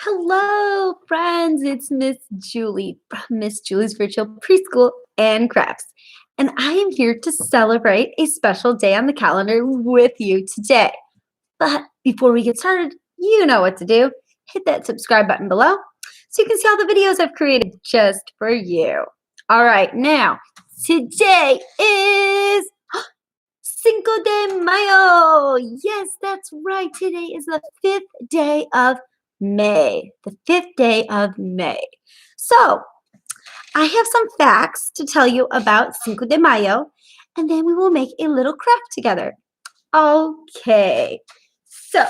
Hello, friends. It's Miss Julie from Miss Julie's Virtual Preschool and Crafts. And I am here to celebrate a special day on the calendar with you today. But before we get started, you know what to do. Hit that subscribe button below so you can see all the videos I've created just for you. All right, now, today is Cinco de Mayo. Yes, that's right. Today is the 5th day of May. The 5th day of May. So, I have some facts to tell you about Cinco de Mayo, and then we will make a little craft together. Okay. So,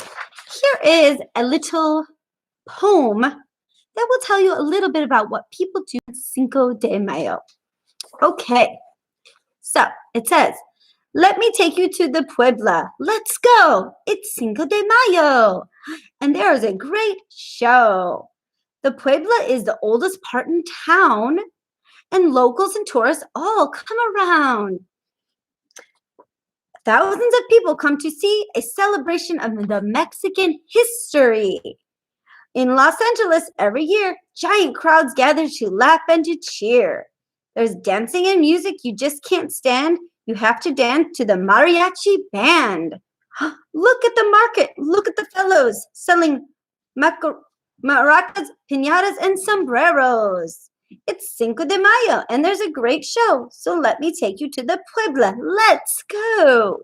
here is a little poem that will tell you a little bit about what people do on Cinco de Mayo. Okay. So it says, let me take you to the Puebla. Let's go. It's Cinco de Mayo. And there is a great show. The Puebla is the oldest part in town, and locals and tourists all come around. Thousands of people come to see a celebration of the Mexican history. In Los Angeles, every year, giant crowds gather to laugh and to cheer. There's dancing and music you just can't stand. You have to dance to the mariachi band. Look at the market. Look at the fellows selling maracas, piñatas, and sombreros. It's Cinco de Mayo, and there's a great show. So let me take you to the Puebla. Let's go.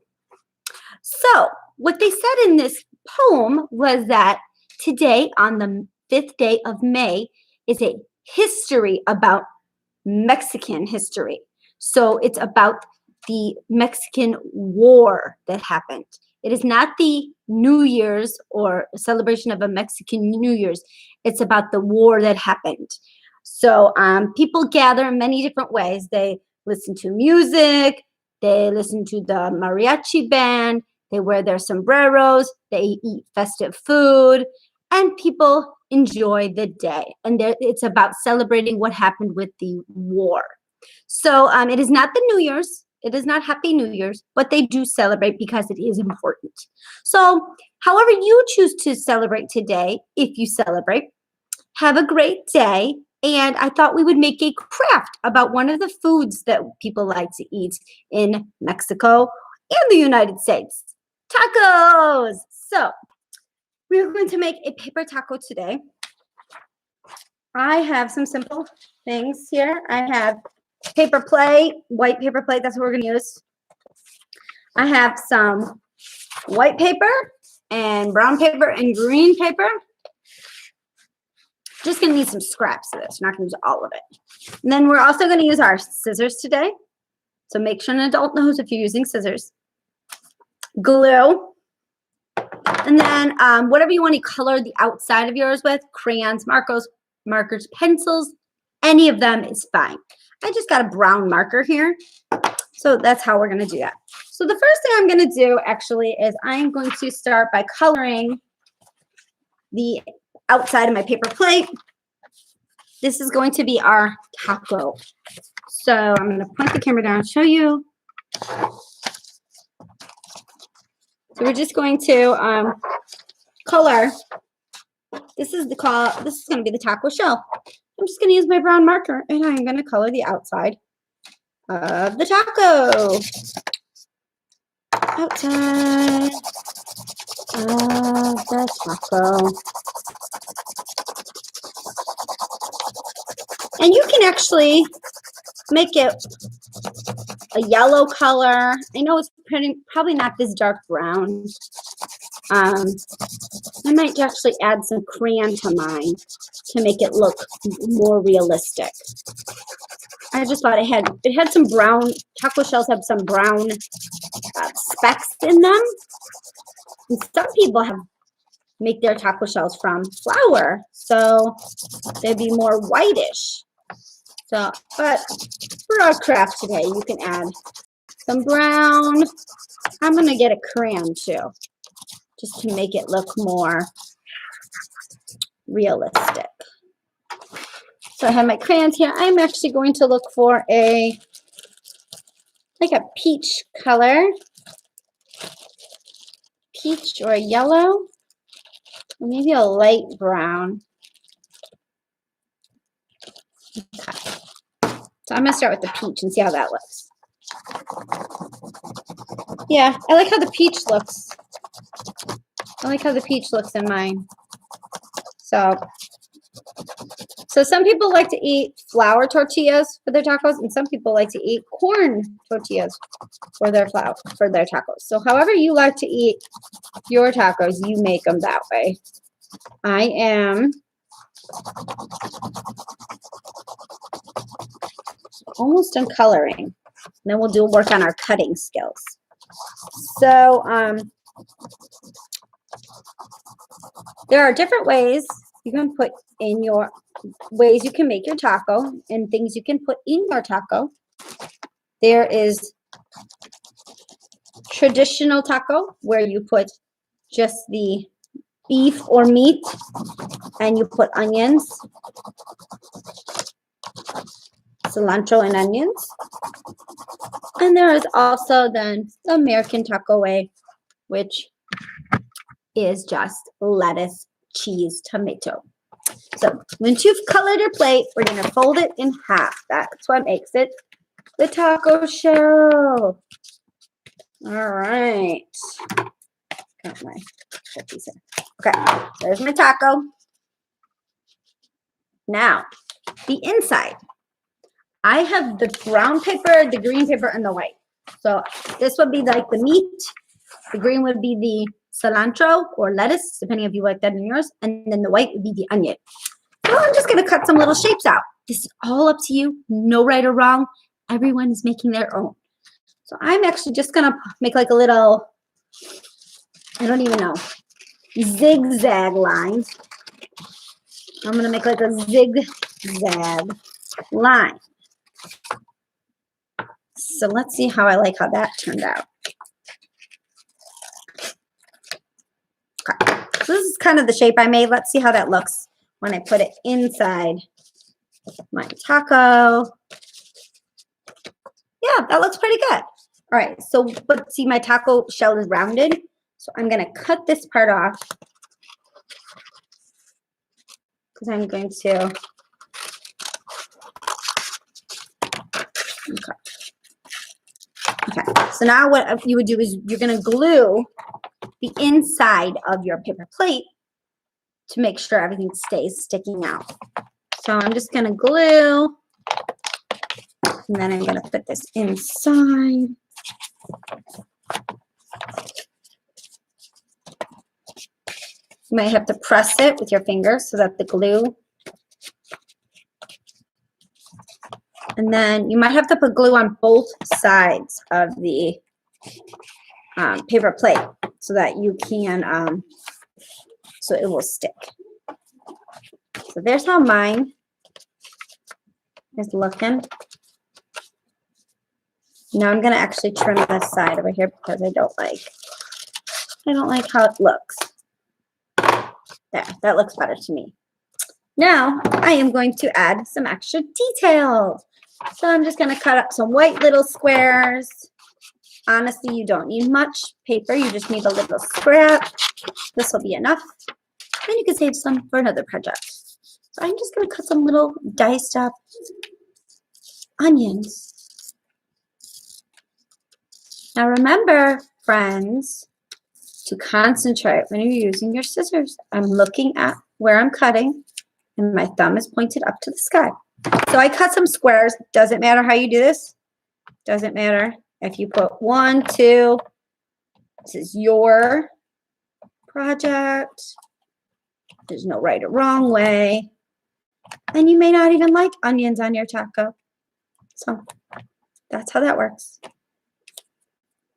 So what they said in this poem was that today, on the 5th day of May, is a history about Mexican history. So it's about the Mexican War that happened. It is not the New Year's or celebration of a Mexican New Year's. It's about the war that happened. So people gather in many different ways. They listen to music. They listen to the mariachi band. They wear their sombreros. They eat festive food. And people enjoy the day. And it's about celebrating what happened with the war. So it is not the New Year's. It is not Happy New Year's, but they do celebrate because it is important. So however you choose to celebrate today, if you celebrate, have a great day. And I thought we would make a craft about one of the foods that people like to eat in Mexico and the United States. Tacos! So we're going to make a paper taco today. I have some simple things here. I have paper plate, white paper plate. That's what we're going to use. I have some white paper and brown paper and green paper. Just going to need some scraps of this. We're not going to use all of it. And then we're also going to use our scissors today. So make sure an adult knows if you're using scissors. Glue. And then whatever you want to color the outside of yours with, crayons, markers, pencils, any of them is fine. I just got a brown marker here. So that's how we're going to do that. So the first thing I'm going to do actually is I'm going to start by coloring the outside of my paper plate. This is going to be our taco. So I'm going to point the camera down and show you. So we're just going to color. This is going to be the taco shell. I'm just going to use my brown marker and I'm going to color the outside of the taco. Outside of the taco. And you can actually make it a yellow color. I know it's probably not this dark brown. I might actually add some crayon to mine to make it look more realistic. I just thought it had some brown, taco shells have some brown specks in them. And some people make their taco shells from flour, so they'd be more whitish. So, but for our craft today, you can add some brown. I'm going to get a crayon too, just to make it look more realistic. So I have my crayons here. I'm actually going to look for like a peach color. Peach or a yellow. maybe a light brown. Okay. So I'm going to start with the peach and see how that looks. Yeah, I like how the peach looks. I like how the peach looks in mine. So some people like to eat flour tortillas for their tacos, and some people like to eat corn tortillas for their tacos. So however you like to eat your tacos, you make them that way. I am almost done coloring. And then we'll work on our cutting skills. So there are different ways you can put in your ways you can make your taco and things you can put in your taco. There is traditional taco where you put just the beef or meat and you put onions, cilantro and onions. And there is also then the American taco way, which is just lettuce, cheese, tomato. So once you've colored your plate, we're going to fold it in half. That's what makes it the taco shell. All right. Got my cookies in. Okay, there's my taco. Now, the inside. I have the brown paper, the green paper, and the white. So this would be like the meat. The green would be the cilantro or lettuce, depending if you like that in yours. And then the white would be the onion. So I'm just going to cut some little shapes out. This is all up to you. No right or wrong. Everyone is making their own. So I'm actually just going to make like a little, I don't even know, zigzag line. I'm going to make like a zigzag line. So let's see how I like how that turned out. Okay. So this is kind of the shape I made. Let's see how that looks when I put it inside my taco. Yeah, that looks pretty good. All right, so but see my taco shell is rounded. So I'm going to cut this part off because I'm going to. Okay, so now what you would do is you're going to glue the inside of your paper plate to make sure everything stays sticking out. So I'm just going to glue, and then I'm going to put this inside. You might have to press it with your fingers so that the glue. And then you might have to put glue on both sides of the paper plate so that you can, so it will stick. So there's how mine is looking. Now I'm going to actually trim this side over here because I don't like how it looks. There, that looks better to me. Now I am going to add some extra detail. So I'm just going to cut up some white little squares. Honestly, you don't need much paper. You just need a little scrap. This will be enough. Then you can save some for another project. So I'm just going to cut some little diced up onions. Now remember, friends, to concentrate when you're using your scissors. I'm looking at where I'm cutting, and my thumb is pointed up to the sky. So I cut some squares. Doesn't matter how you do this. Doesn't matter if you put 1, 2. This is your project. There's no right or wrong way. And you may not even like onions on your taco. So that's how that works.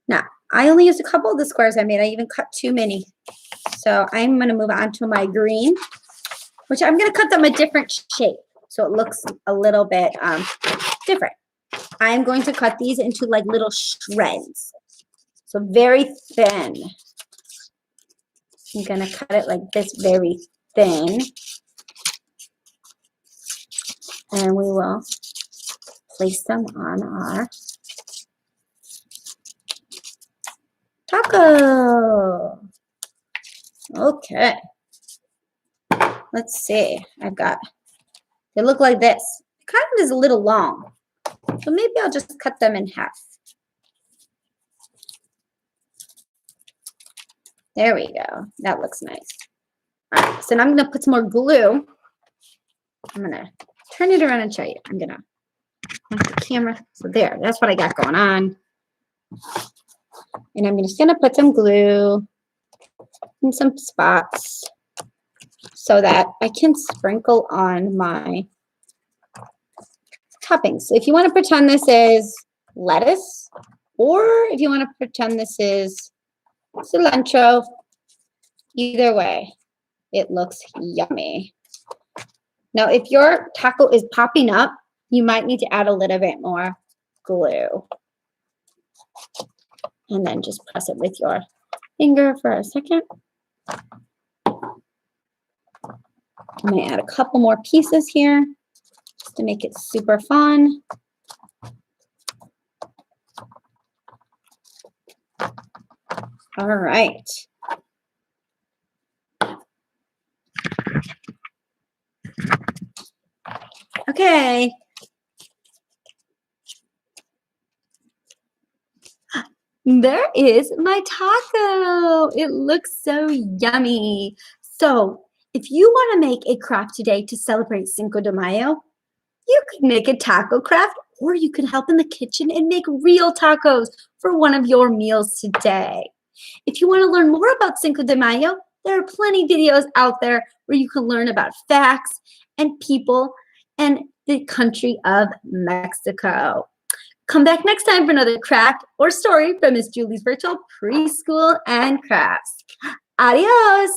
Now, I only used a couple of the squares I made. I even cut too many. So I'm going to move on to my green, which I'm going to cut them a different shape so it looks a little bit different. I'm going to cut these into like little shreds. So very thin. I'm going to cut it like this, very thin. And we will place them on our taco. Okay. let's see. They look like this. The cotton is a little long, so maybe I'll just cut them in half. There we go. That looks nice. All right, so now I'm going to put some more glue. I'm going to turn it around and show you. I'm going to point the camera. So there, that's what I got going on. And I'm just going to put some glue in some spots so that I can sprinkle on my toppings. So if you want to pretend this is lettuce, or if you want to pretend this is cilantro, either way, it looks yummy. Now, if your taco is popping up, you might need to add a little bit more glue. And then just press it with your finger for a second. I'm going to add a couple more pieces here just to make it super fun. All right. Okay. There is my taco. It looks so yummy. So if you want to make a craft today to celebrate Cinco de Mayo, you could make a taco craft, or you could help in the kitchen and make real tacos for one of your meals today. If you want to learn more about Cinco de Mayo, there are plenty of videos out there where you can learn about facts and people and the country of Mexico. Come back next time for another craft or story from Ms. Julie's Virtual Preschool and Crafts. Adios!